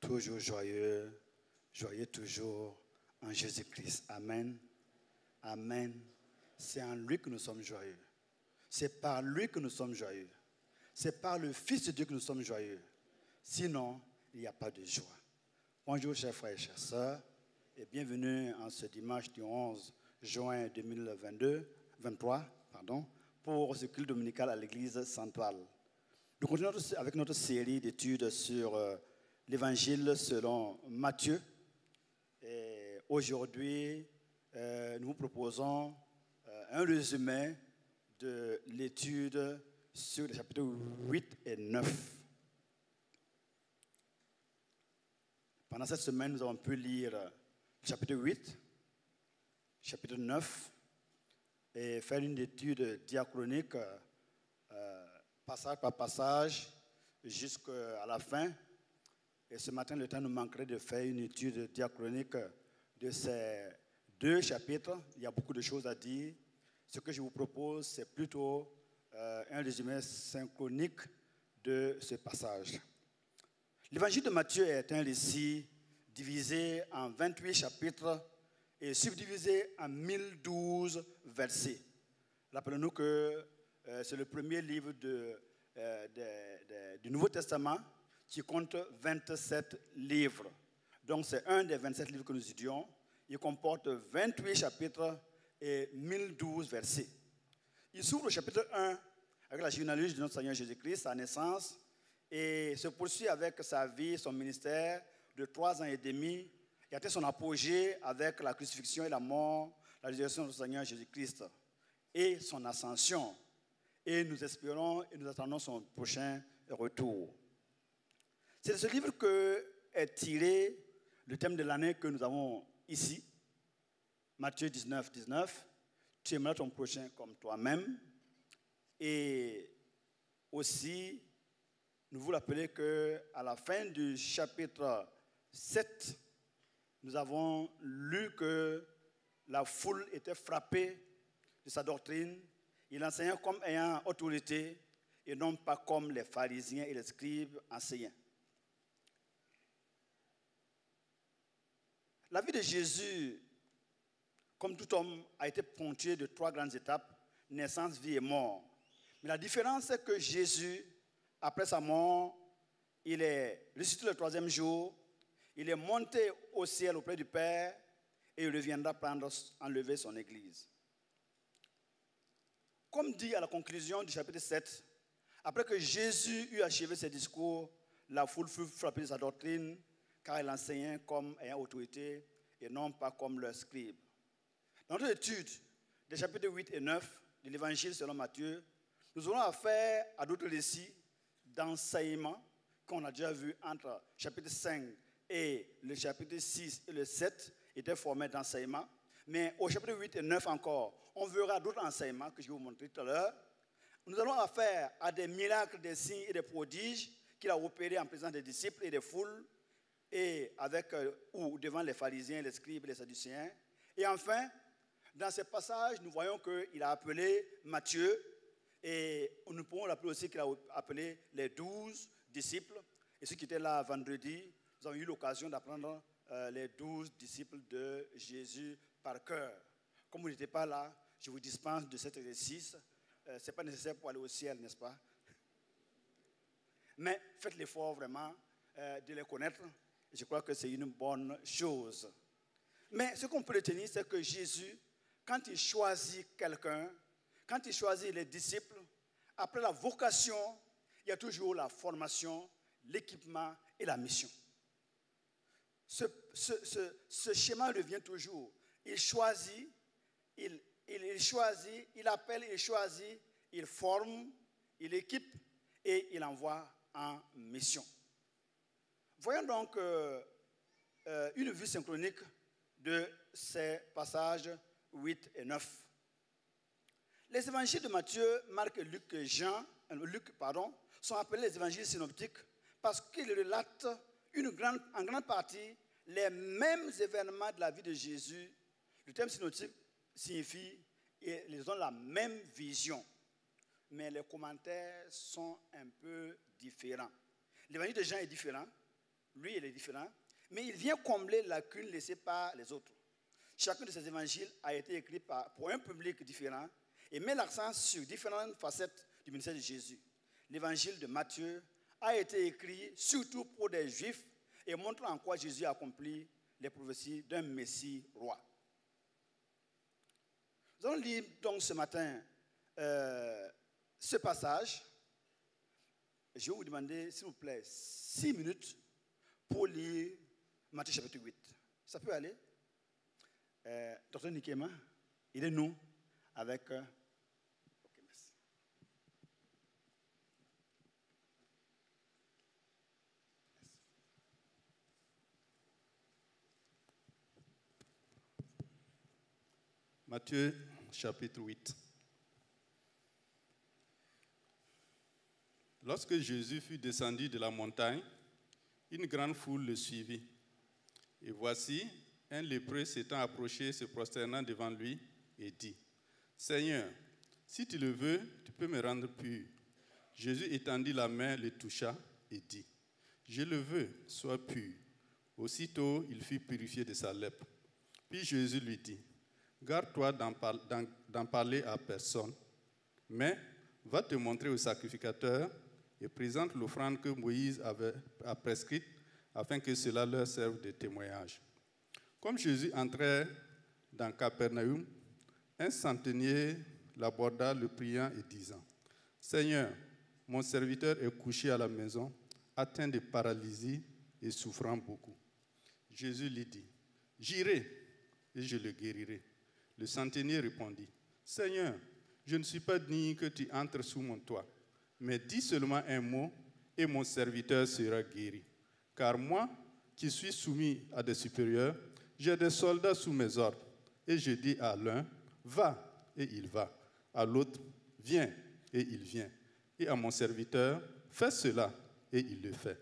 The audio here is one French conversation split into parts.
toujours joyeux, joyeux toujours en Jésus-Christ. Amen. Amen. C'est en lui que nous sommes joyeux. C'est par lui que nous sommes joyeux. C'est par le Fils de Dieu que nous sommes joyeux. Sinon, il n'y a pas de joie. Bonjour, chers frères et chères sœurs, et bienvenue en ce dimanche du 11 juin 2023, pour ce culte dominical à l'église centrale. Nous continuons avec notre série d'études sur l'évangile selon Matthieu. Et aujourd'hui, nous vous proposons un résumé de l'étude sur les chapitres 8 et 9. Pendant cette semaine, nous avons pu lire le chapitre 8, chapitre 9, et faire une étude diachronique, passage par passage, jusqu'à la fin. Et ce matin, le temps nous manquerait de faire une étude diachronique de ces deux chapitres. Il y a beaucoup de choses à dire. Ce que je vous propose, c'est plutôt un résumé synchronique de ce passage. L'évangile de Matthieu est un récit divisé en 28 chapitres et subdivisé en 1012 versets. Rappelons-nous que c'est le premier livre du Nouveau Testament qui compte 27 livres. Donc c'est un des 27 livres que nous étudions. Il comporte 28 chapitres et 1012 versets. Il s'ouvre au chapitre 1 avec la généalogie de notre Seigneur Jésus-Christ, sa naissance, et se poursuit avec sa vie, son ministère de 3 ans et demi. Il atteint son apogée avec la crucifixion et la mort, la résurrection de notre Seigneur Jésus-Christ et son ascension. Et nous espérons et nous attendons son prochain retour. C'est de ce livre que est tiré le thème de l'année que nous avons ici, Matthieu 19, 19. Tu aimeras ton prochain comme toi-même. Et aussi, nous vous rappelons qu'à la fin du chapitre 7, nous avons lu que la foule était frappée de sa doctrine. Il enseignait comme ayant autorité et non pas comme les pharisiens et les scribes enseignants. La vie de Jésus, comme tout homme, a été ponctuée de 3 grandes étapes, naissance, vie et mort. Mais la différence, c'est que Jésus, après sa mort, il est ressuscité le 3e jour, il est monté au ciel auprès du Père et il reviendra enlever son Église. Comme dit à la conclusion du chapitre 7, après que Jésus eut achevé ses discours, la foule fut frappée de sa doctrine, car il enseignait comme ayant autorité et non pas comme leurs scribes. Dans notre étude des chapitres 8 et 9 de l'Évangile selon Matthieu, nous aurons affaire à d'autres récits d'enseignement qu'on a déjà vu entre chapitre 5 et le chapitre 6 et le 7 étaient formés d'enseignement. Mais au chapitre 8 et 9 encore, on verra d'autres enseignements que je vais vous montrer tout à l'heure. Nous allons affaire à des miracles, des signes et des prodiges qu'il a opérés en présence des disciples et des foules, et ou devant les pharisiens, les scribes, les sadducéens. Et enfin, dans ces passages, nous voyons qu'il a appelé Matthieu, et nous pouvons rappeler aussi qu'il a appelé les 12 disciples. Et ceux qui étaient là vendredi, nous avons eu l'occasion d'apprendre les 12 disciples de Jésus par cœur. Comme vous n'étiez pas là, je vous dispense de cet exercice. Ce n'est pas nécessaire pour aller au ciel, n'est-ce pas? Mais faites l'effort vraiment de les connaître. Je crois que c'est une bonne chose. Mais ce qu'on peut retenir, c'est que Jésus, quand il choisit quelqu'un, quand il choisit les disciples, après la vocation, il y a toujours la formation, l'équipement et la mission. Ce schéma revient toujours. Il choisit, il choisit, il appelle, il choisit, il forme, il équipe et il envoie en mission. Voyons donc une vue synchronique de ces passages 8 et 9. Les évangiles de Matthieu, Marc, Luc et Luc sont appelés les évangiles synoptiques parce qu'ils relatent en grande partie les mêmes événements de la vie de Jésus. Le terme synoptique signifie qu'ils ont la même vision, mais les commentaires sont un peu différents. L'évangile de Jean est différent, lui, il est différent, mais il vient combler les lacunes laissées par les autres. Chacun de ces évangiles a été écrit pour un public différent et met l'accent sur différentes facettes du ministère de Jésus. L'évangile de Matthieu a été écrit surtout pour des Juifs et montre en quoi Jésus a accompli les prophéties d'un Messie roi. Nous allons lire donc ce matin ce passage. Je vais vous demander, s'il vous plaît, 6 minutes pour lire Matthieu chapitre 8. Ça peut aller? Docteur Nikema, il est nous avec... Ok, merci. Matthieu chapitre 8. Lorsque Jésus fut descendu de la montagne, une grande foule le suivit. Et voici, un lépreux s'étant approché, se prosternant devant lui, et dit, « Seigneur, si tu le veux, tu peux me rendre pur. » Jésus étendit la main, le toucha, et dit, « Je le veux, sois pur. » Aussitôt, il fut purifié de sa lèpre. Puis Jésus lui dit, « Garde-toi d'en parler à personne, mais va te montrer au sacrificateur et présente l'offrande que Moïse a prescrite afin que cela leur serve de témoignage. » Comme Jésus entrait dans Capernaum, un centenier l'aborda, le priant et disant, « Seigneur, mon serviteur est couché à la maison, atteint de paralysie et souffrant beaucoup. » Jésus lui dit, « J'irai et je le guérirai. » Le centenier répondit, « Seigneur, je ne suis pas digne que tu entres sous mon toit, mais dis seulement un mot et mon serviteur sera guéri. Car moi, qui suis soumis à des supérieurs, j'ai des soldats sous mes ordres, et je dis à l'un, va, et il va, à l'autre, viens, et il vient, et à mon serviteur, fais cela, et il le fait. »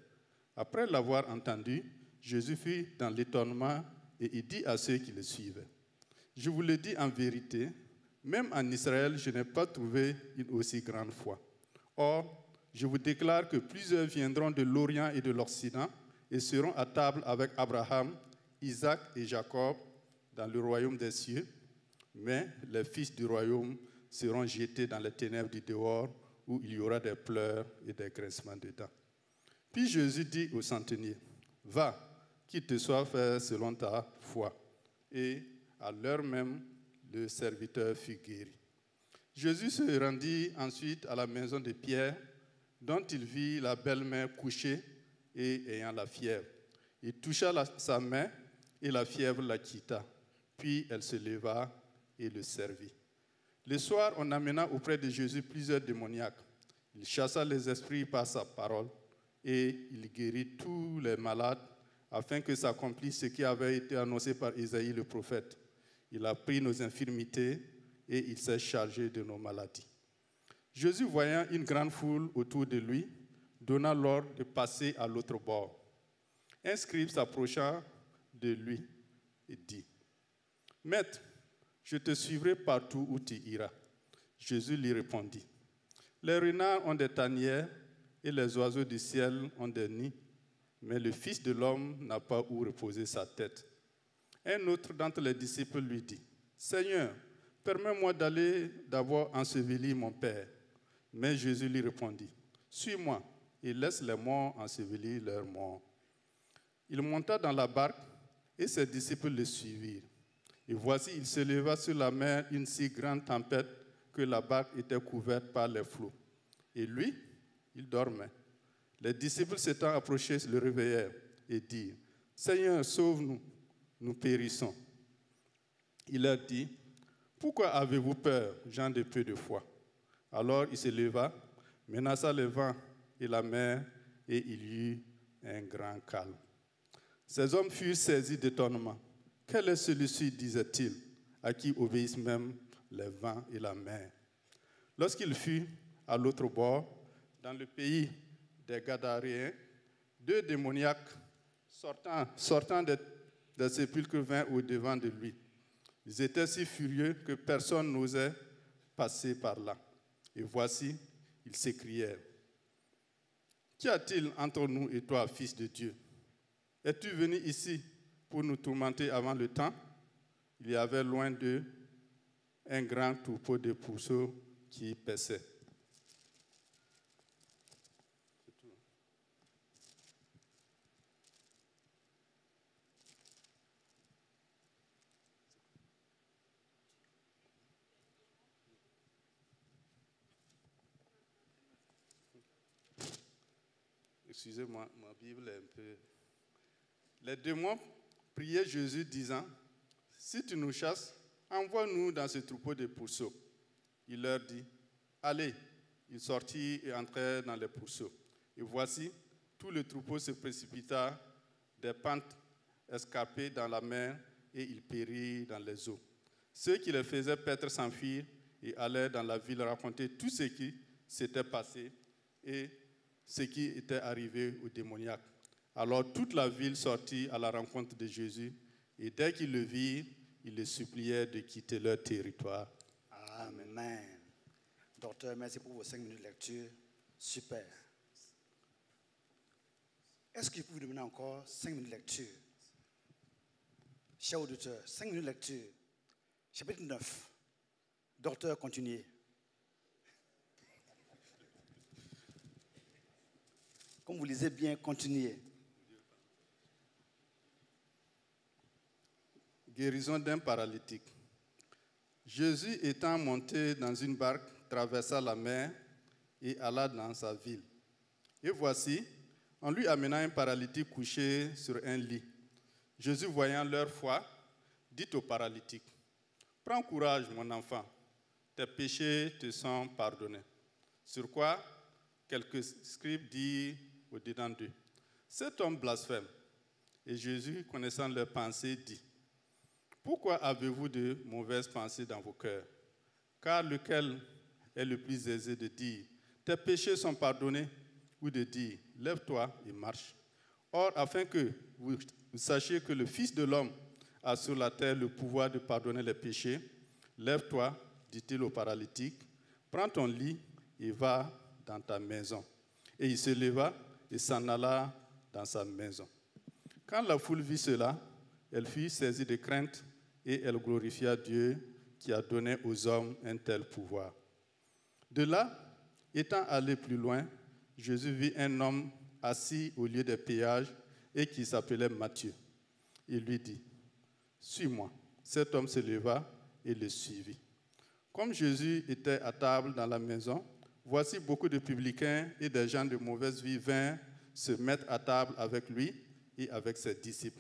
Après l'avoir entendu, Jésus fut dans l'étonnement, et il dit à ceux qui le suivaient, « Je vous le dis en vérité, même en Israël, je n'ai pas trouvé une aussi grande foi. Or, je vous déclare que plusieurs viendront de l'Orient et de l'Occident, et seront à table avec Abraham, Isaac et Jacob dans le royaume des cieux, mais les fils du royaume seront jetés dans les ténèbres du dehors, où il y aura des pleurs et des grincements de dents. » Puis Jésus dit au centenier, « Va, qu'il te soit fait selon ta foi. » Et à l'heure même, le serviteur fut guéri. Jésus se rendit ensuite à la maison de Pierre, dont il vit la belle-mère couchée et ayant la fièvre. Il toucha sa main et la fièvre la quitta. Puis elle se leva et le servit. Le soir, on amena auprès de Jésus plusieurs démoniaques. Il chassa les esprits par sa parole et il guérit tous les malades afin que s'accomplisse ce qui avait été annoncé par Isaïe le prophète. Il a pris nos infirmités et il s'est chargé de nos maladies. Jésus, voyant une grande foule autour de lui, donna l'ordre de passer à l'autre bord. Un scribe s'approcha de lui et dit, « Maître, je te suivrai partout où tu iras. » Jésus lui répondit, « Les renards ont des tanières et les oiseaux du ciel ont des nids, mais le Fils de l'homme n'a pas où reposer sa tête. » Un autre d'entre les disciples lui dit, « Seigneur, permets-moi d'aller d'abord ensevelir mon Père. » Mais Jésus lui répondit, « Suis-moi et laisse les morts ensevelir leurs morts. » Il monta dans la barque et ses disciples le suivirent. Et voici, il se leva sur la mer une si grande tempête que la barque était couverte par les flots. Et lui, il dormait. Les disciples s'étant approchés le réveillèrent et dirent, « Seigneur, sauve-nous, nous périssons. » Il leur dit, « Pourquoi avez-vous peur, gens de peu de foi ?» Alors il se leva, menaça le vent et la mer, et il y eut un grand calme. Ces hommes furent saisis d'étonnement. « Quel est celui-ci, disait-il, à qui obéissent même les vents et la mer ?» Lorsqu'il fut à l'autre bord, dans le pays des Gadaréens, 2 démoniaques sortant des sépulcres vinrent au-devant de lui. Ils étaient si furieux que personne n'osait passer par là. Et voici, ils s'écrièrent, « Qu'y a-t-il entre nous et toi, Fils de Dieu? es-tu venu ici pour nous tourmenter avant le temps? Il y avait loin d'eux un grand troupeau de pourceaux qui paissaient. Excusez-moi, ma Bible est un peu... Les démons priaient Jésus disant, « Si tu nous chasses, envoie-nous dans ce troupeau de pourceaux. » Il leur dit, « Allez. » Ils sortirent et entrèrent dans les pourceaux. Et voici, tout le troupeau se précipita des pentes escarpées dans la mer et il périt dans les eaux. Ceux qui les faisaient paître s'enfuirent et allèrent dans la ville raconter tout ce qui s'était passé et ce qui était arrivé aux démoniaques. Alors toute la ville sortit à la rencontre de Jésus et dès qu'ils le virent, ils les suppliaient de quitter leur territoire. Amen. Docteur, merci pour vos 5 minutes de lecture. Super. Est-ce que vous pouvez demander encore 5 minutes de lecture? Chers auditeurs, 5 minutes de lecture. Chapitre 9. Docteur, continuez. Comme vous lisez bien, continuez. Guérison d'un paralytique. Jésus étant monté dans une barque, traversa la mer et alla dans sa ville. Et voici, on lui amena un paralytique couché sur un lit. Jésus, voyant leur foi, dit au paralytique, « Prends courage, mon enfant, tes péchés te sont pardonnés. » Sur quoi, quelques scribes dirent au-dedans d'eux, « Cet homme blasphème. » Et Jésus, connaissant leurs pensées, dit, « Pourquoi avez-vous de mauvaises pensées dans vos cœurs? Car lequel est le plus aisé de dire, tes péchés sont pardonnés, ou de dire, lève-toi et marche. Or, afin que vous sachiez que le Fils de l'homme a sur la terre le pouvoir de pardonner les péchés, lève-toi, dit-il au paralytique, prends ton lit et va dans ta maison. Et il se leva et s'en alla dans sa maison. Quand la foule vit cela, elle fut saisie de crainte et elle glorifia Dieu qui a donné aux hommes un tel pouvoir. De là, étant allé plus loin, Jésus vit un homme assis au lieu des péages et qui s'appelait Matthieu. Il lui dit, « Suis-moi. » Cet homme se leva et le suivit. Comme Jésus était à table dans la maison, voici beaucoup de publicains et des gens de mauvaise vie vinrent se mettre à table avec lui et avec ses disciples.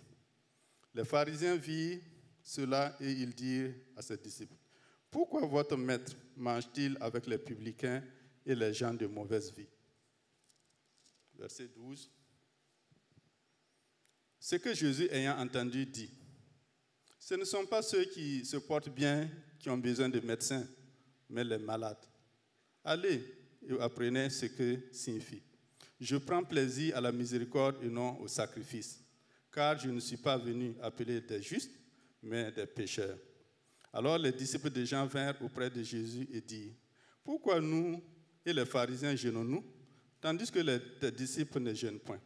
Les pharisiens virent cela et ils dirent à ses disciples, « Pourquoi votre maître mange-t-il avec les publicains et les gens de mauvaise vie ?» Verset 12. Ce que Jésus ayant entendu dit, « Ce ne sont pas ceux qui se portent bien qui ont besoin de médecins, mais les malades. Allez et apprenez ce que signifie. Je prends plaisir à la miséricorde et non au sacrifice, car je ne suis pas venu appeler des justes, mais des pécheurs. » Alors les disciples de Jean vinrent auprès de Jésus et dirent, « Pourquoi nous et les pharisiens jeûnons-nous, tandis que tes disciples ne jeûnent point? »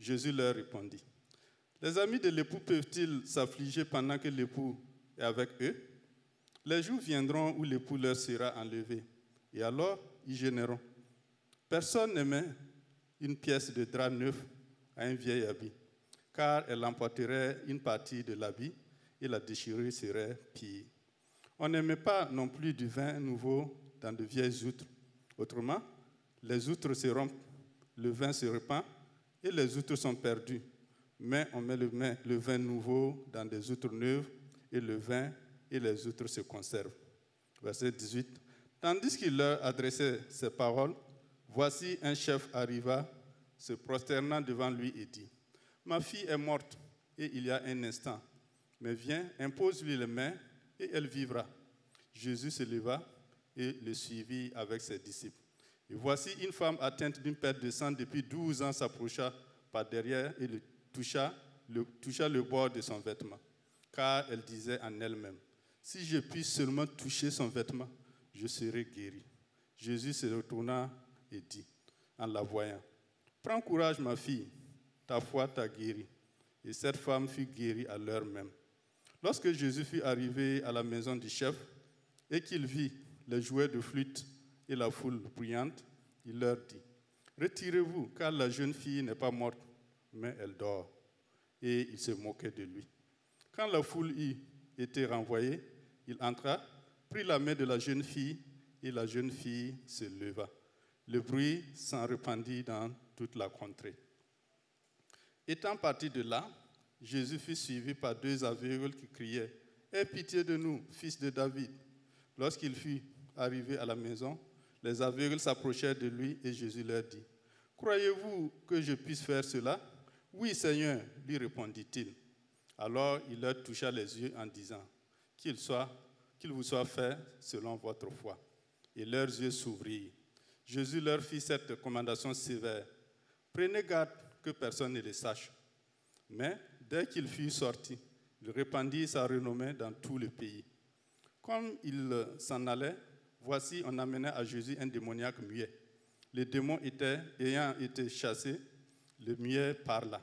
Jésus leur répondit, « Les amis de l'époux peuvent-ils s'affliger pendant que l'époux est avec eux? Les jours viendront où l'époux leur sera enlevé, et alors ils jeûneront. Personne ne met une pièce de drap neuf à un vieil habit, car elle emporterait une partie de l'habit et la déchirure serait pire. On ne met pas non plus du vin nouveau dans de vieilles outres. Autrement, les outres se rompent, le vin se répand et les outres sont perdues. Mais on met le vin nouveau dans des outres neuves et le vin et les outres se conservent. » Verset 18. Tandis qu'il leur adressait ces paroles, voici un chef arriva, se prosternant devant lui et dit, « Ma fille est morte et il y a un instant, mais viens, impose-lui les mains et elle vivra. » Jésus se leva et le suivit avec ses disciples. Et voici une femme atteinte d'une perte de sang depuis 12 ans s'approcha par derrière et toucha le bord de son vêtement, car elle disait en elle-même, « Si je puis seulement toucher son vêtement, je serai guéri. » Jésus se retourna et dit, en la voyant, « Prends courage, ma fille, ta foi t'a guérie. » Et cette femme fut guérie à l'heure même. Lorsque Jésus fut arrivé à la maison du chef et qu'il vit les joueurs de flûte et la foule bruyante, il leur dit, « Retirez-vous, car la jeune fille n'est pas morte, mais elle dort. » Et il se moquait de lui. Quand la foule eut été renvoyée, il entra, prit la main de la jeune fille, et la jeune fille se leva. Le bruit s'en répandit dans toute la contrée. Étant parti de là, Jésus fut suivi par 2 aveugles qui criaient, « Aie pitié de nous, fils de David !» Lorsqu'il fut arrivé à la maison, les aveugles s'approchèrent de lui et Jésus leur dit, « Croyez-vous que je puisse faire cela ?»« Oui, Seigneur, lui répondit-il. Alors il leur toucha les yeux en disant, « Qu'il vous soit fait selon votre foi. » Et leurs yeux s'ouvrirent. Jésus leur fit cette recommandation sévère, « Prenez garde que personne ne le sache. » Mais dès qu'il fut sorti, il répandit sa renommée dans tout le pays. Comme il s'en allait, voici, on amenait à Jésus un démoniaque muet. Les démons ayant été chassés, le muet parla.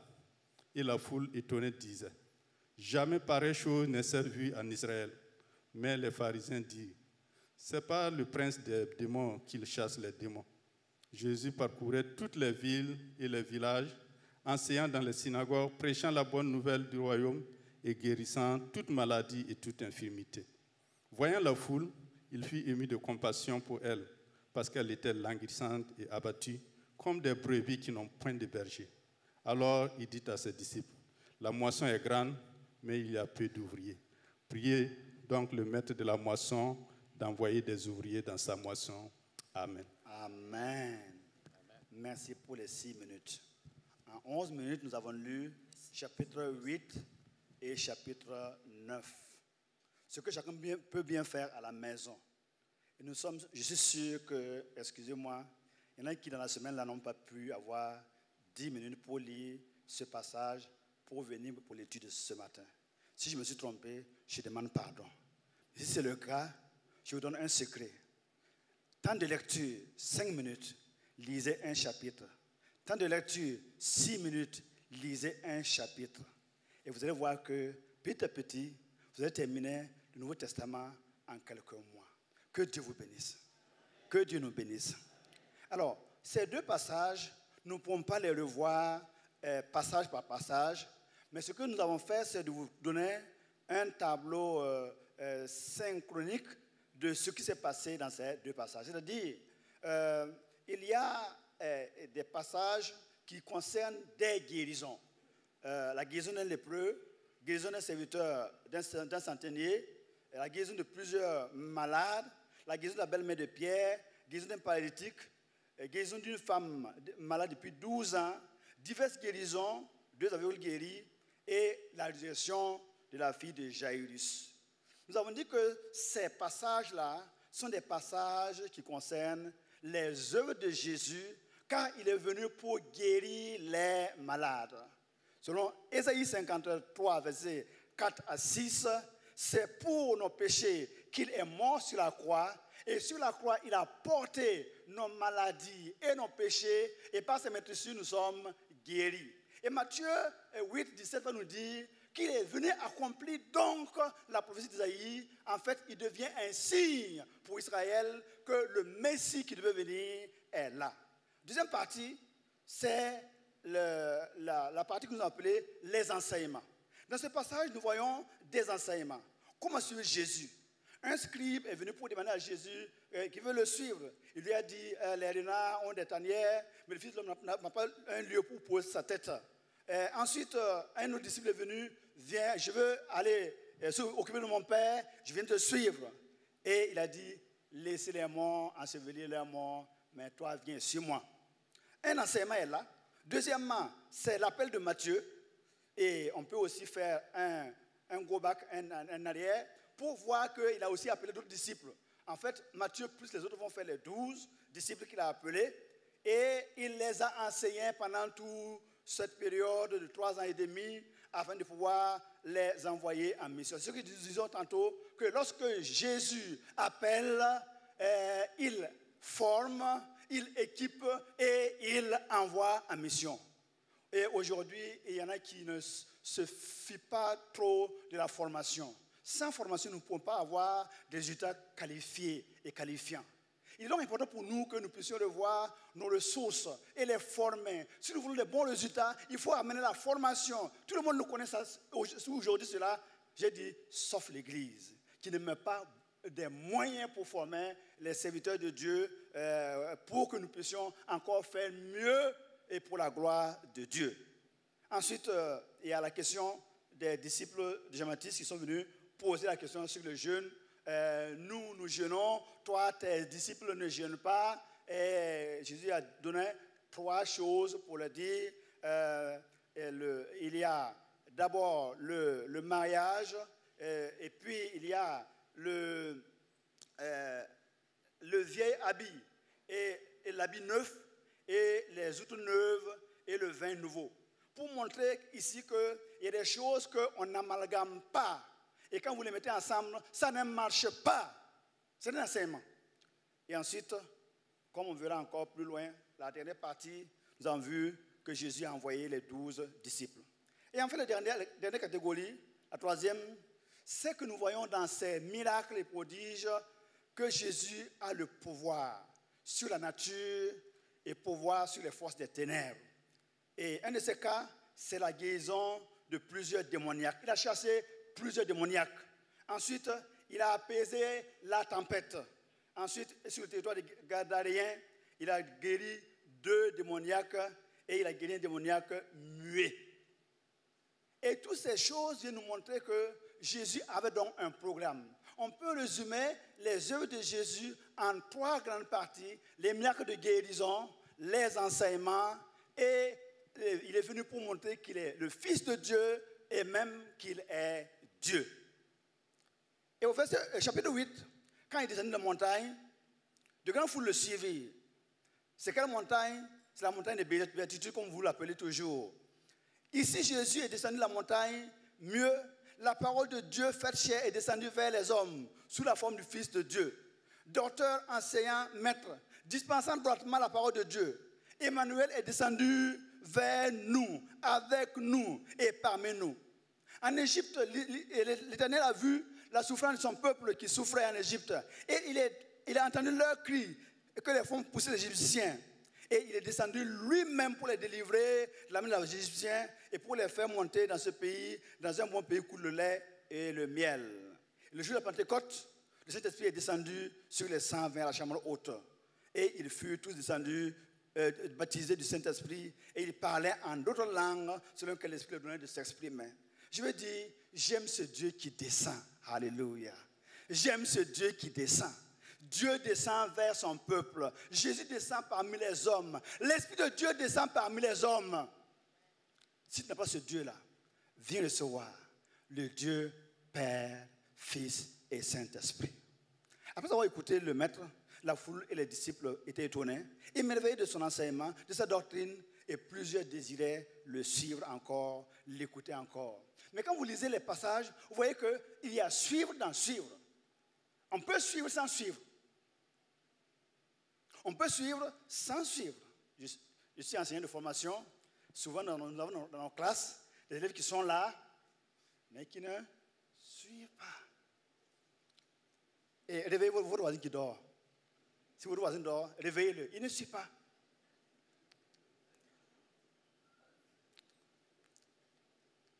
Et la foule étonnée disait, « Jamais pareille chose n'est servie en Israël. » Mais les pharisiens dirent, « Ce n'est pas le prince des démons qui chasse les démons. » Jésus parcourait toutes les villes et les villages, enseignant dans les synagogues, prêchant la bonne nouvelle du royaume et guérissant toute maladie et toute infirmité. Voyant la foule, il fut ému de compassion pour elle, parce qu'elle était languissante et abattue, comme des brebis qui n'ont point de berger. Alors il dit à ses disciples, « La moisson est grande, mais il y a peu d'ouvriers. Priez donc le maître de la moisson d'envoyer des ouvriers dans sa moisson. Amen. » Amen. Merci pour les 6 minutes. En 11 minutes, nous avons lu chapitre 8 et chapitre 9. Ce que chacun peut bien faire à la maison. Et je suis sûr que, excusez-moi, il y en a qui dans la semaine-là n'ont pas pu avoir 10 minutes pour lire ce passage, pour venir pour l'étude de ce matin. Si je me suis trompé, je demande pardon. Si c'est le cas, je vous donne un secret. Temps de lecture, 5 minutes, lisez un chapitre. Temps de lecture, 6 minutes, lisez un chapitre. Et vous allez voir que, petit à petit, vous allez terminer le Nouveau Testament en quelques mois. Que Dieu vous bénisse. Que Dieu nous bénisse. Alors, ces 2 passages, nous ne pouvons pas les revoir passage par passage, mais ce que nous avons fait, c'est de vous donner un tableau synchronique de ce qui s'est passé dans ces 2 passages. C'est-à-dire, il y a des passages qui concernent des guérisons. La guérison d'un lépreux, guérison d'un serviteur, d'un centenier, la guérison de plusieurs malades, la guérison de la belle-mère de Pierre, guérison d'un paralytique, guérison d'une femme malade depuis 12 ans, diverses guérisons, 2 aveugles guéris, et la résurrection de la fille de Jairus. Nous avons dit que ces passages-là sont des passages qui concernent les œuvres de Jésus, car il est venu pour guérir les malades. Selon Ésaïe 53, versets 4 à 6, c'est pour nos péchés qu'il est mort sur la croix, et sur la croix, il a porté nos maladies et nos péchés, et par ses meurtrissures, nous sommes guéris. Et Matthieu 8, 17 va nous dire qu'il est venu accomplir donc la prophétie d'Isaïe. En fait, il devient un signe pour Israël que le Messie qui devait venir est là. Deuxième partie, c'est la partie que nous appelons les enseignements. Dans ce passage, nous voyons des enseignements. Comment suivre Jésus? Un scribe est venu pour demander à Jésus qui veut le suivre. Il lui a dit, les renards ont des tanières, mais le Fils de l'homme n'a pas un lieu pour poser sa tête. Ensuite, un autre disciple est venu, viens, je veux aller s'occuper de mon Père, je viens te suivre. Et il a dit, laissez les morts, ensevelir les morts, mais toi viens, suis-moi. Un enseignement est là. Deuxièmement, c'est l'appel de Matthieu. Et on peut aussi faire un go back, un arrière, pour voir qu'il a aussi appelé d'autres disciples. En fait, Matthieu plus les autres vont faire les 12 disciples qu'il a appelés. Et il les a enseignés pendant toute cette période de 3 ans et demi, afin de pouvoir les envoyer en mission. C'est ce que nous disons tantôt, que lorsque Jésus appelle, il forme, il équipe et il envoie en mission. Et aujourd'hui, il y en a qui ne se fient pas trop de la formation. Sans formation, nous ne pouvons pas avoir des résultats qualifiés et qualifiants. Il est donc important pour nous que nous puissions revoir nos ressources et les former. Si nous voulons de bons résultats, il faut amener la formation. Tout le monde nous connaît ça. Aujourd'hui, cela, j'ai dit, sauf l'Église, qui ne met pas des moyens pour former les serviteurs de Dieu pour que nous puissions encore faire mieux et pour la gloire de Dieu. Ensuite, il y a la question des disciples de Jean-Baptiste qui sont venus poser la question sur le jeûne. Nous jeûnons, toi, tes disciples ne jeûnent pas. Et Jésus a donné 3 choses pour le dire. Il y a d'abord le mariage, et puis il y a le vieil habit et l'habit neuf, et les outils neuves et le vin nouveau. Pour montrer ici qu'il y a des choses qu'on n'amalgame pas. Et quand vous les mettez ensemble, ça ne marche pas. C'est un enseignement. Et ensuite, comme on verra encore plus loin, la dernière partie, nous avons vu que Jésus a envoyé les 12 disciples. Et enfin, la dernière catégorie, la troisième, c'est que nous voyons dans ces miracles et prodiges que Jésus a le pouvoir sur la nature et pouvoir sur les forces des ténèbres. Et un de ces cas, c'est la guérison de plusieurs démoniaques. Il a chassé plusieurs démoniaques. Ensuite, il a apaisé la tempête. Ensuite, sur le territoire des Gadaréens, il a guéri 2 démoniaques et il a guéri un démoniaque muet. Et toutes ces choses viennent nous montrer que Jésus avait donc un programme. On peut résumer les œuvres de Jésus en 3 grandes parties: les miracles de guérison, les enseignements, et il est venu pour montrer qu'il est le Fils de Dieu et même qu'il est Dieu. Et au chapitre 8, quand il descendit de la montagne, de grandes foules le suivirent. C'est quelle montagne? C'est la montagne de béatitude, comme vous l'appelez toujours. Ici, Jésus est descendu de la montagne. Mieux, la parole de Dieu faite chair est descendue vers les hommes sous la forme du Fils de Dieu. Docteur, enseignant, maître, dispensant droitement la parole de Dieu. Emmanuel est descendu vers nous, avec nous et parmi nous. En Égypte, l'Éternel a vu la souffrance de son peuple qui souffrait en Égypte. Et il a entendu leurs cris que les font pousser les Égyptiens. Et il est descendu lui-même pour les délivrer de la main des Égyptiens et pour les faire monter dans ce pays, dans un bon pays où coule le lait et le miel. Le jour de la Pentecôte, le Saint-Esprit est descendu sur les 120 à la chambre haute. Et ils furent tous descendus, baptisés du Saint-Esprit, et ils parlaient en d'autres langues selon que l'Esprit leur donnait de s'exprimer. Je veux dire, j'aime ce Dieu qui descend. Alléluia. J'aime ce Dieu qui descend. Dieu descend vers son peuple. Jésus descend parmi les hommes. L'Esprit de Dieu descend parmi les hommes. Si tu n'as pas ce Dieu-là, viens recevoir le Dieu Père, Fils et Saint-Esprit. Après avoir écouté le Maître, la foule et les disciples étaient étonnés, émerveillés de son enseignement, de sa doctrine, et plusieurs désiraient le suivre encore, l'écouter encore. Mais quand vous lisez les passages, vous voyez qu'il y a suivre dans suivre. On peut suivre sans suivre. On peut suivre sans suivre. Je suis enseignant de formation. Souvent, dans nos classes, des élèves qui sont là, mais qui ne suivent pas. Et réveillez votre voisin qui dort. Si votre voisin dort, réveillez-le. Il ne suit pas.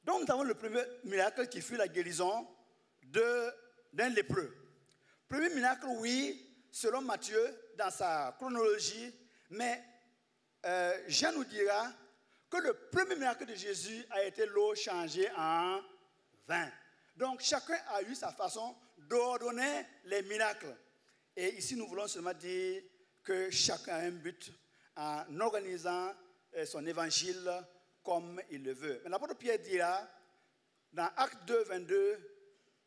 Donc, nous avons le premier miracle qui fut la guérison d'un lépreux. Premier miracle, oui, selon Matthieu, dans sa chronologie, mais Jean nous dira que le premier miracle de Jésus a été l'eau changée en vin. Donc, chacun a eu sa façon d'ordonner les miracles. Et ici, nous voulons seulement dire que chacun a un but en organisant son évangile comme il le veut. Mais l'apôtre Pierre dira, dans Actes 2, 22,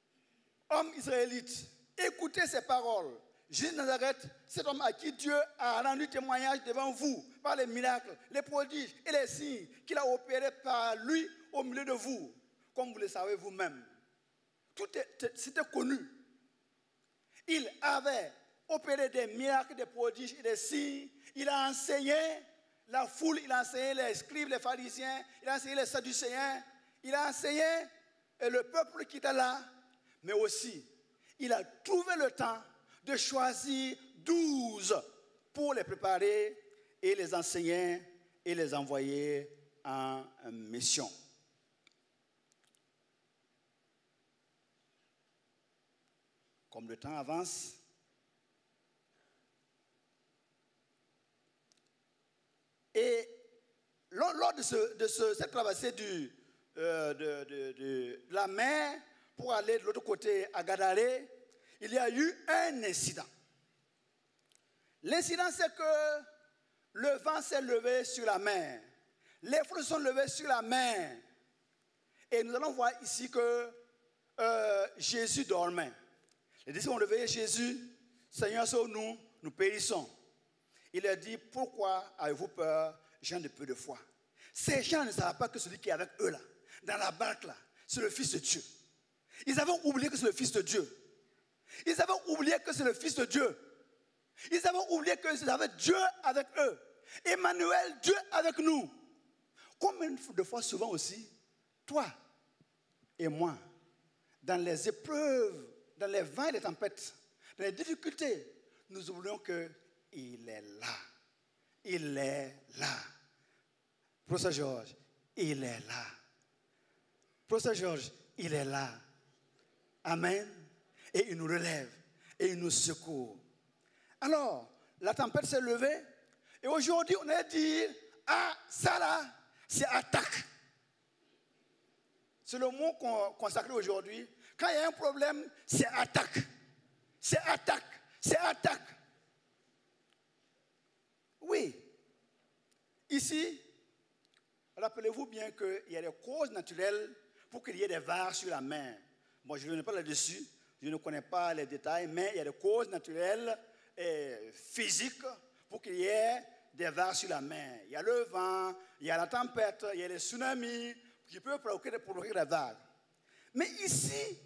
« Hommes israélites, écoutez ces paroles. Jésus de Nazareth, cet homme à qui Dieu a rendu témoignage devant vous par les miracles, les prodiges et les signes qu'il a opérés par lui au milieu de vous, comme vous le savez vous-même. » C'était connu. Il avait opéré des miracles, des prodiges et des signes. Il a enseigné la foule, il a enseigné les scribes, les pharisiens, il a enseigné les sadducéens, il a enseigné le peuple qui était là, mais aussi, il a trouvé le temps de choisir 12 pour les préparer et les enseigner et les envoyer en mission. Comme le temps avance, et lors de cette traversée de la mer pour aller de l'autre côté à Gadaré, il y a eu un incident. L'incident, c'est que le vent s'est levé sur la mer. Les flots sont levés sur la mer. Et nous allons voir ici que Jésus dormait. Les disciples ont réveillé Jésus. Seigneur, sauve-nous, nous périssons. Il leur dit, pourquoi avez-vous peur, gens de peu de foi? Ces gens ne savaient pas que celui qui est avec eux là, dans la barque là, c'est le Fils de Dieu. Ils avaient oublié que c'est le Fils de Dieu. Ils avaient oublié que c'est le Fils de Dieu. Ils avaient oublié qu'ils avaient Dieu avec eux. Emmanuel, Dieu avec nous. Combien de fois souvent aussi, toi et moi, dans les épreuves, dans les vents et les tempêtes, dans les difficultés, nous oublions qu'il est là. Il est là. Professeur Georges, il est là. Professeur Georges, il est là. Amen. Et il nous relève. Et il nous secourt. Alors, la tempête s'est levée. Et aujourd'hui, on a dit, ah, ça là, c'est attaque. C'est le mot consacré aujourd'hui. Quand il y a un problème, c'est attaque. C'est attaque. C'est attaque. Oui. Ici, rappelez-vous bien qu'il y a des causes naturelles pour qu'il y ait des vagues sur la mer. Bon, je ne vais pas là-dessus. Je ne connais pas les détails, mais il y a des causes naturelles et physiques pour qu'il y ait des vagues sur la mer. Il y a le vent, il y a la tempête, il y a les tsunamis qui peuvent provoquer des vagues. Mais ici,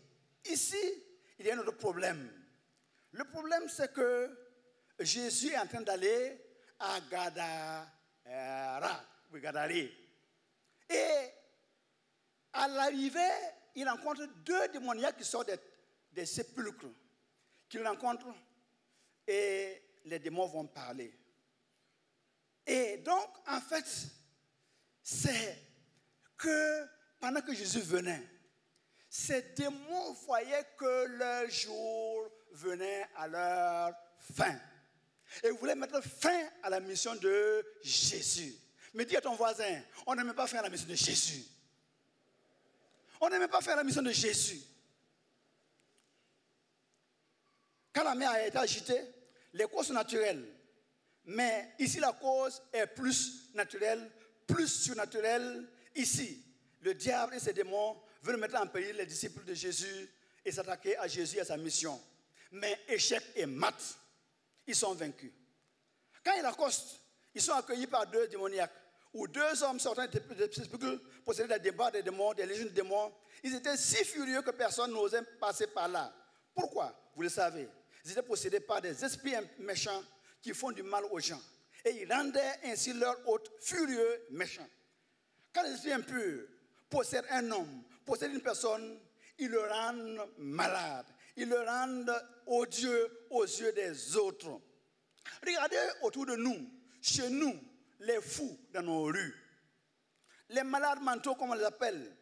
il y a un autre problème. Le problème, c'est que Jésus est en train d'aller à Gadaré. Et à l'arrivée, il rencontre 2 démoniaques qui sortent des sépulcres. Qu'il rencontre et les démons vont parler. Et donc, en fait, c'est que pendant que Jésus venait, ces démons voyaient que leur jour venait à leur fin. Et voulaient mettre fin à la mission de Jésus. Mais dis à ton voisin, on n'aime pas faire la mission de Jésus. On n'aime pas faire la mission de Jésus. Quand la mer a été agitée, les causes sont naturelles. Mais ici, la cause est plus naturelle, plus surnaturelle. Ici, le diable et ses démons veulent mettre en péril les disciples de Jésus et s'attaquer à Jésus et à sa mission. Mais échec et mat, ils sont vaincus. Quand ils accostent, ils sont accueillis par 2 démoniaques, ou 2 hommes sortant des sépulcres possédant des démons, des légions de démons. Ils étaient si furieux que personne n'osait passer par là. Pourquoi? Vous le savez. Ils étaient possédés par des esprits méchants qui font du mal aux gens. Et ils rendaient ainsi leur hôte furieux, méchant. Quand les esprits impurs possèdent un homme, possèdent une personne, ils le rendent malade. Ils le rendent odieux aux yeux des autres. Regardez autour de nous, chez nous, les fous dans nos rues, les malades mentaux, comme on les appelle,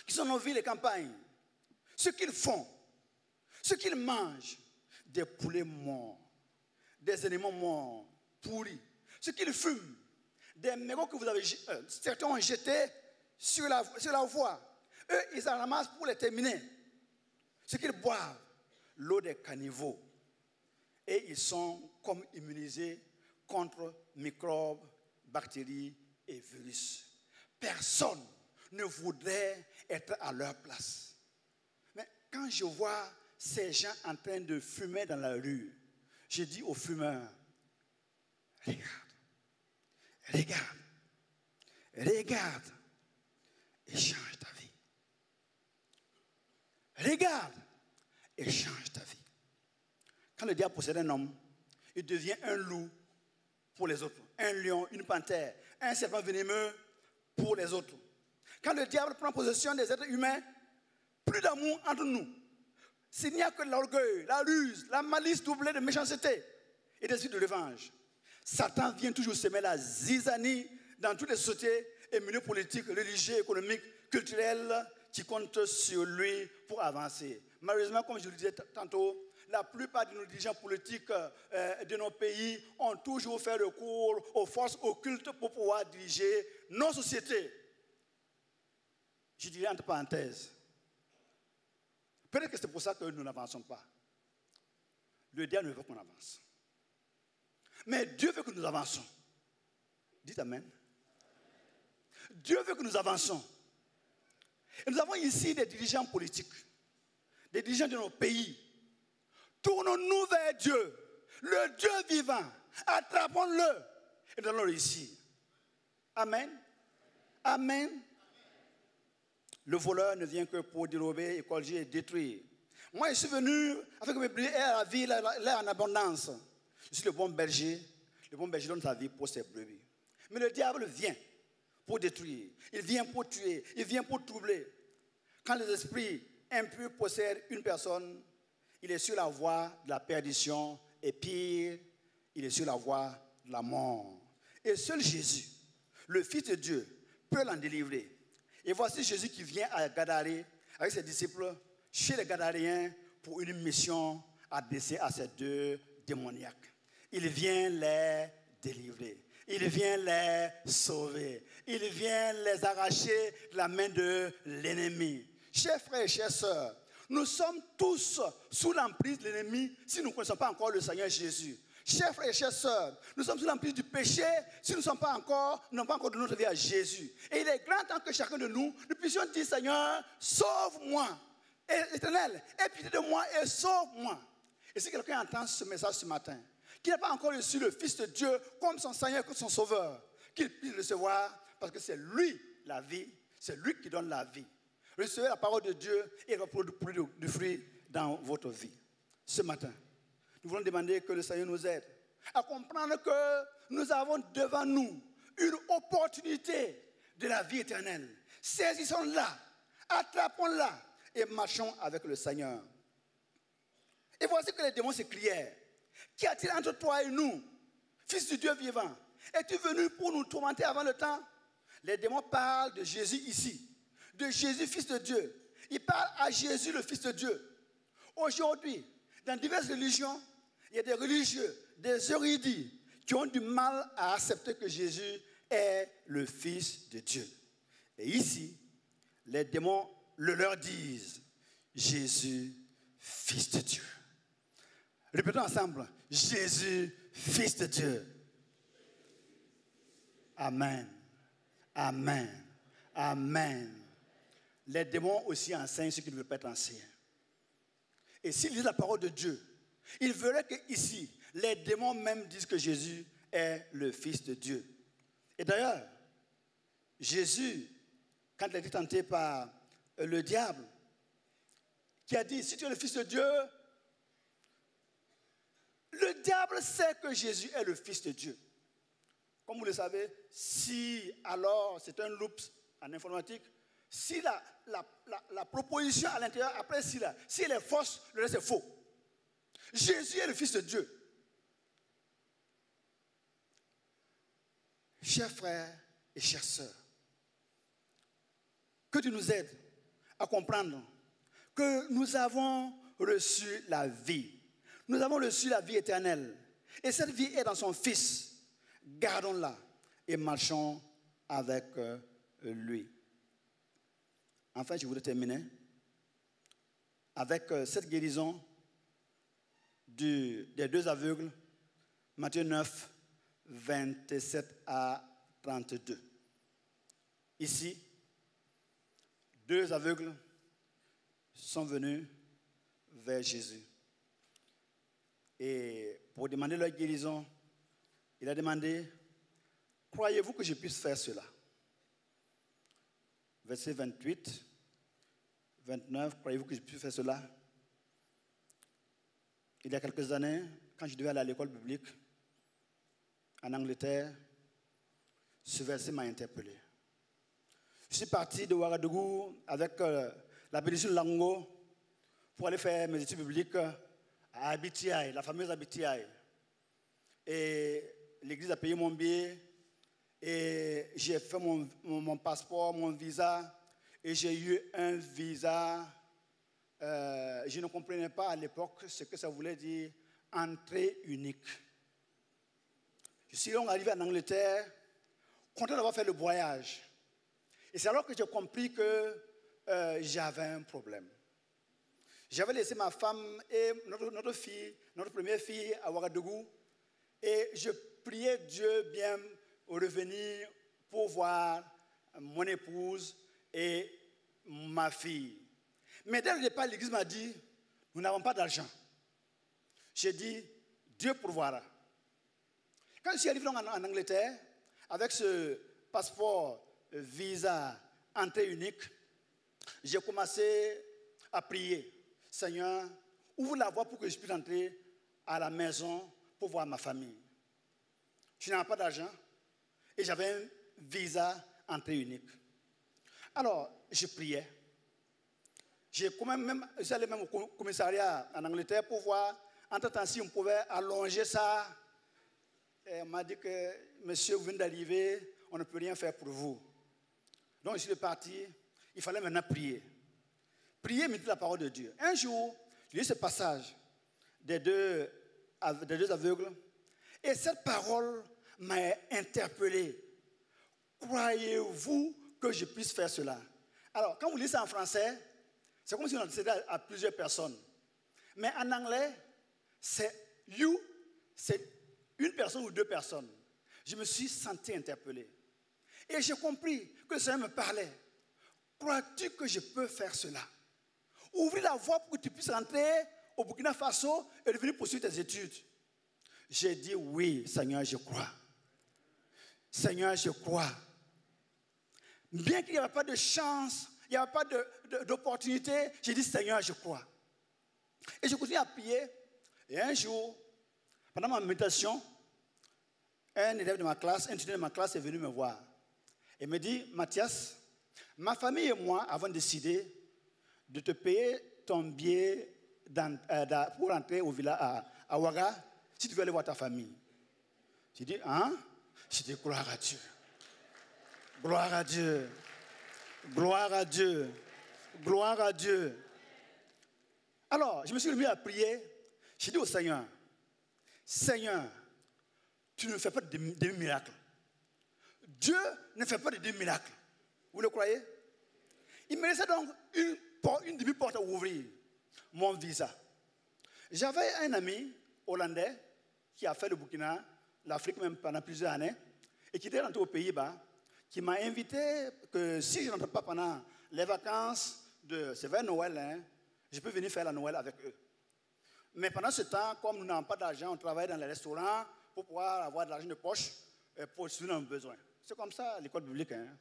qui sont dans nos villes et campagnes. Ce qu'ils font, ce qu'ils mangent, des poulets morts, des animaux morts, pourris. Ce qu'ils fument, des mégots que certains ont jetés sur la voie. Eux, ils en ramassent pour les terminer. Ce qu'ils boivent, l'eau des caniveaux. Et ils sont comme immunisés contre microbes, bactéries et virus. Personne ne voudrait être à leur place. Mais quand je vois ces gens en train de fumer dans la rue, je dis aux fumeurs, regarde et change ta vie. Regarde et change ta vie. Quand le diable possède un homme, il devient un loup pour les autres. Un lion, une panthère, un serpent venimeux pour les autres. Quand le diable prend possession des êtres humains, plus d'amour entre nous. S'il n'y a que l'orgueil, la ruse, la malice doublée de méchanceté et d'esprit de revanche, Satan vient toujours semer la zizanie dans toutes les sociétés et milieux politiques, religieux, économiques, culturels qui comptent sur lui pour avancer. Malheureusement, comme je le disais tantôt, la plupart de nos dirigeants politiques de nos pays ont toujours fait recours aux forces occultes pour pouvoir diriger nos sociétés. Je dirais entre parenthèses, peut-être que c'est pour ça que nous n'avançons pas. Le diable ne veut pas qu'on avance. Mais Dieu veut que nous avancions. Dites Amen. Dieu veut que nous avancions. Et nous avons ici des dirigeants politiques, des dirigeants de nos pays. Tournons-nous vers Dieu, le Dieu vivant. Attrapons-le et nous allons réussir. Amen. Amen. Le voleur ne vient que pour dérober, écolger et détruire. Moi, je suis venu afin que mes brebis aient la vie, l'air en abondance. Je suis le bon berger. Le bon berger donne sa vie pour ses brebis. Mais le diable vient pour détruire. Il vient pour tuer. Il vient pour troubler. Quand les esprits impurs possèdent une personne, il est sur la voie de la perdition. Et pire, il est sur la voie de la mort. Et seul Jésus, le Fils de Dieu, peut l'en délivrer. Et voici Jésus qui vient à Gadarée avec ses disciples chez les Gadaréens pour une mission adressée à ces deux démoniaques. Il vient les délivrer. Il vient les sauver. Il vient les arracher de la main de l'ennemi. Chers frères et chères sœurs, nous sommes tous sous l'emprise de l'ennemi si nous ne connaissons pas encore le Seigneur Jésus. Chers frères et chères sœurs, nous sommes sous l'emprise du péché si nous n'avons pas encore donné notre vie à Jésus. Et il est grand temps que chacun de nous puissions dire, Seigneur, sauve-moi. Éternel, aie pitié de moi et sauve-moi. Et si quelqu'un entend ce message ce matin, qui n'a pas encore reçu le Fils de Dieu comme son Seigneur, comme son Sauveur, qu'il puisse le recevoir parce que c'est lui la vie, c'est lui qui donne la vie. Recevez la parole de Dieu et il va produire du fruit dans votre vie. Ce matin, nous voulons demander que le Seigneur nous aide à comprendre que nous avons devant nous une opportunité de la vie éternelle. Saisissons-la, attrapons-la et marchons avec le Seigneur. Et voici que les démons s'écrièrent. Qu'y a-t-il entre toi et nous, Fils du Dieu vivant? Es-tu venu pour nous tourmenter avant le temps? Les démons parlent de Jésus ici, de Jésus, Fils de Dieu. Ils parlent à Jésus, le Fils de Dieu. Aujourd'hui, dans diverses religions, il y a des religieux, des érudits qui ont du mal à accepter que Jésus est le Fils de Dieu. Et ici, les démons le leur disent, Jésus, Fils de Dieu. Répétons ensemble, Jésus, Fils de Dieu. Amen. Amen. Amen. Les démons aussi enseignent ce qui ne veut pas être enseigné. Et s'ils lisent la parole de Dieu, ils verraient qu'ici, les démons même disent que Jésus est le Fils de Dieu. Et d'ailleurs, Jésus, quand il a été tenté par le diable, qui a dit, si tu es le Fils de Dieu, le diable sait que Jésus est le Fils de Dieu. Comme vous le savez, si alors, c'est un loops en informatique, si la proposition à l'intérieur, après si elle est fausse, le reste est faux. Jésus est le Fils de Dieu. Chers frères et chères sœurs, que Dieu nous aide à comprendre que nous avons reçu la vie. Nous avons reçu la vie éternelle. Et cette vie est dans son Fils. Gardons-la et marchons avec lui. Enfin, je voudrais terminer avec cette guérison des deux aveugles, Matthieu 9, 27 à 32. Ici, deux aveugles sont venus vers Jésus. Et pour demander leur guérison, il a demandé, croyez-vous que je puisse faire cela? Verset 28, 29, croyez-vous que je puisse faire cela? Il y a quelques années, quand je devais aller à l'école publique, en Angleterre, ce verset m'a interpellé. Je suis parti de Ouagadougou avec la bénédiction Lango pour aller faire mes études bibliques à Abitiaï, la fameuse Abitiaï. Et l'église a payé mon billet et j'ai fait mon passeport, mon visa et j'ai eu un visa. Je ne comprenais pas à l'époque ce que ça voulait dire entrée unique. Je suis donc arrivé en Angleterre, content d'avoir fait le voyage. Et c'est alors que j'ai compris que j'avais un problème. J'avais laissé ma femme et notre première fille à Ouagadougou, et je priais Dieu bien revenir pour voir mon épouse et ma fille. Mais dès le départ, l'église m'a dit, nous n'avons pas d'argent. J'ai dit, Dieu pourvoira. Quand je suis arrivé en Angleterre, avec ce passeport, visa, entrée unique, j'ai commencé à prier. Seigneur, ouvre la voie pour que je puisse entrer à la maison pour voir ma famille. Je n'avais pas d'argent et j'avais un visa entrée unique. Alors, je priais. J'allais même au commissariat en Angleterre pour voir, entre-temps, si on pouvait allonger ça. Et on m'a dit que, monsieur, vous venez d'arriver, on ne peut rien faire pour vous. Donc, je suis parti. Il fallait maintenant prier. Prier, méditer la parole de Dieu. Un jour, j'ai lu ce passage des deux aveugles. Et cette parole m'a interpellé. Croyez-vous que je puisse faire cela? Alors, quand vous lisez ça en français, c'est comme si on disait à plusieurs personnes. Mais en anglais, c'est you, c'est une personne ou deux personnes. Je me suis senti interpellé. Et j'ai compris que le Seigneur me parlait. Crois-tu que je peux faire cela? Ouvrir la voie pour que tu puisses rentrer au Burkina Faso et devenir poursuivre tes études. J'ai dit oui, Seigneur, je crois. Seigneur, je crois. Bien qu'il n'y avait pas de chance, il n'y avait pas d'opportunité, j'ai dit Seigneur, je crois. Et je continue à prier. Et un jour, pendant ma méditation, un élève de ma classe, un étudiant de ma classe est venu me voir. Et me dit, Mathias, ma famille et moi avons décidé de te payer ton billet pour rentrer au village à Ouaga, si tu veux aller voir ta famille. J'ai dit, hein? J'ai dit, gloire à Dieu. Gloire à Dieu. Gloire à Dieu. Gloire à Dieu. Alors, je me suis remis à prier. J'ai dit au Seigneur, Seigneur, tu ne fais pas de miracles. Dieu ne fait pas de demi-miracles. Vous le croyez? Il me laissait donc une demi-porte à ouvrir, mon visa. J'avais un ami hollandais qui a fait le Burkina, l'Afrique même pendant plusieurs années, et qui était rentré aux Pays-Bas, qui m'a invité que si je n'entre pas pendant les vacances, c'est vers Noël, hein, je peux venir faire la Noël avec eux. Mais pendant ce temps, comme nous n'avons pas d'argent, on travaille dans les restaurants pour pouvoir avoir de l'argent de poche pour subvenir nos besoins. C'est comme ça l'école biblique. Hein.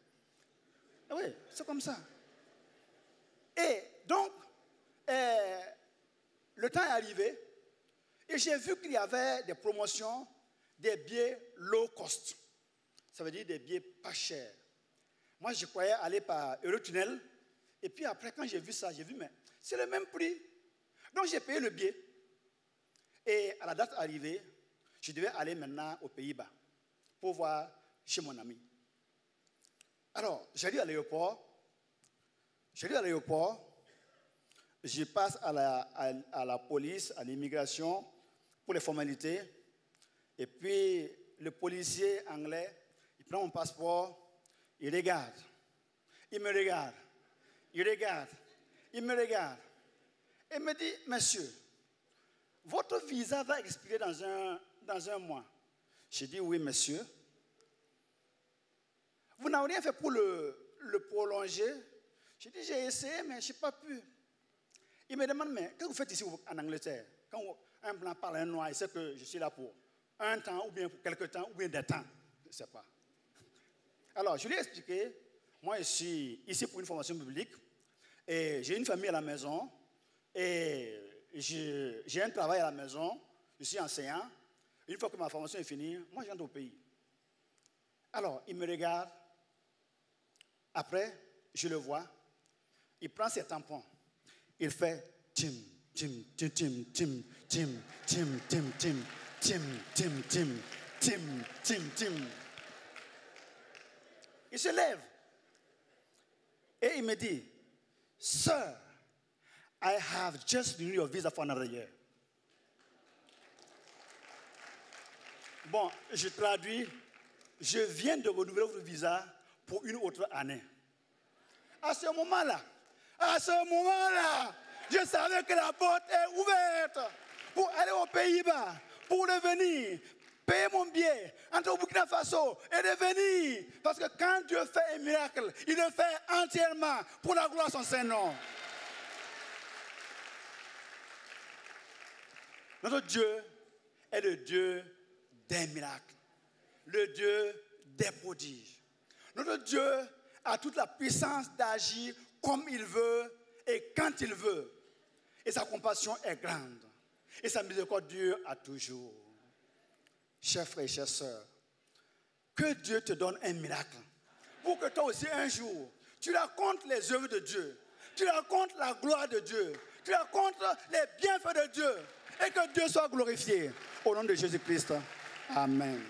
Oui, c'est comme ça. Et donc, le temps est arrivé et j'ai vu qu'il y avait des promotions, des billets low cost. Ça veut dire des billets pas chers. Moi, je croyais aller par Eurotunnel. Et puis après, quand j'ai vu ça, j'ai vu, mais c'est le même prix. Donc, j'ai payé le billet. Et à la date arrivée, je devais aller maintenant aux Pays-Bas pour voir chez mon ami. Alors, j'arrive à l'aéroport. Je passe à la police, à l'immigration, pour les formalités. Et puis, le policier anglais, il prend mon passeport, il regarde. Il me regarde. Il regarde. Il me regarde. Et me dit, monsieur, votre visa va expirer dans un mois. J'ai dit, oui, monsieur. Vous n'avez rien fait pour le prolonger. J'ai dit, j'ai essayé, mais je n'ai pas pu. Il me demande, mais qu'est-ce que vous faites ici en Angleterre? Quand un blanc parle à un noir, il sait que je suis là pour un temps, ou bien pour quelques temps, ou bien des temps. Je ne sais pas. Alors, je lui ai expliqué, moi, je suis ici pour une formation biblique, et j'ai une famille à la maison, et j'ai un travail à la maison, je suis enseignant. Une fois que ma formation est finie, moi j'entre au pays. Alors, il me regarde. Après, je le vois. Il prend ses tampons. Il fait tim, tim, tim, tim, tim, tim, tim, tim, tim, tim, tim, tim, tim, tim, tim. Il se lève. Et il me dit, Sir, I have just renewed your visa for another year. Bon, je traduis. Je viens de renouveler votre visa pour une autre année. À ce moment-là, je savais que la porte est ouverte pour aller aux Pays-Bas, pour revenir, payer mon billet, entrer au Burkina Faso et revenir. Parce que quand Dieu fait un miracle, il le fait entièrement pour la gloire de son Saint-Nom. Notre Dieu est le Dieu des miracles, le Dieu des prodiges. Notre Dieu a toute la puissance d'agir comme il veut et quand il veut. Et sa compassion est grande. Et sa miséricorde dure à toujours. Chers frères et chères sœurs, que Dieu te donne un miracle pour que toi aussi un jour, tu racontes les œuvres de Dieu, tu racontes la gloire de Dieu, tu racontes les bienfaits de Dieu et que Dieu soit glorifié. Au nom de Jésus-Christ. Amen.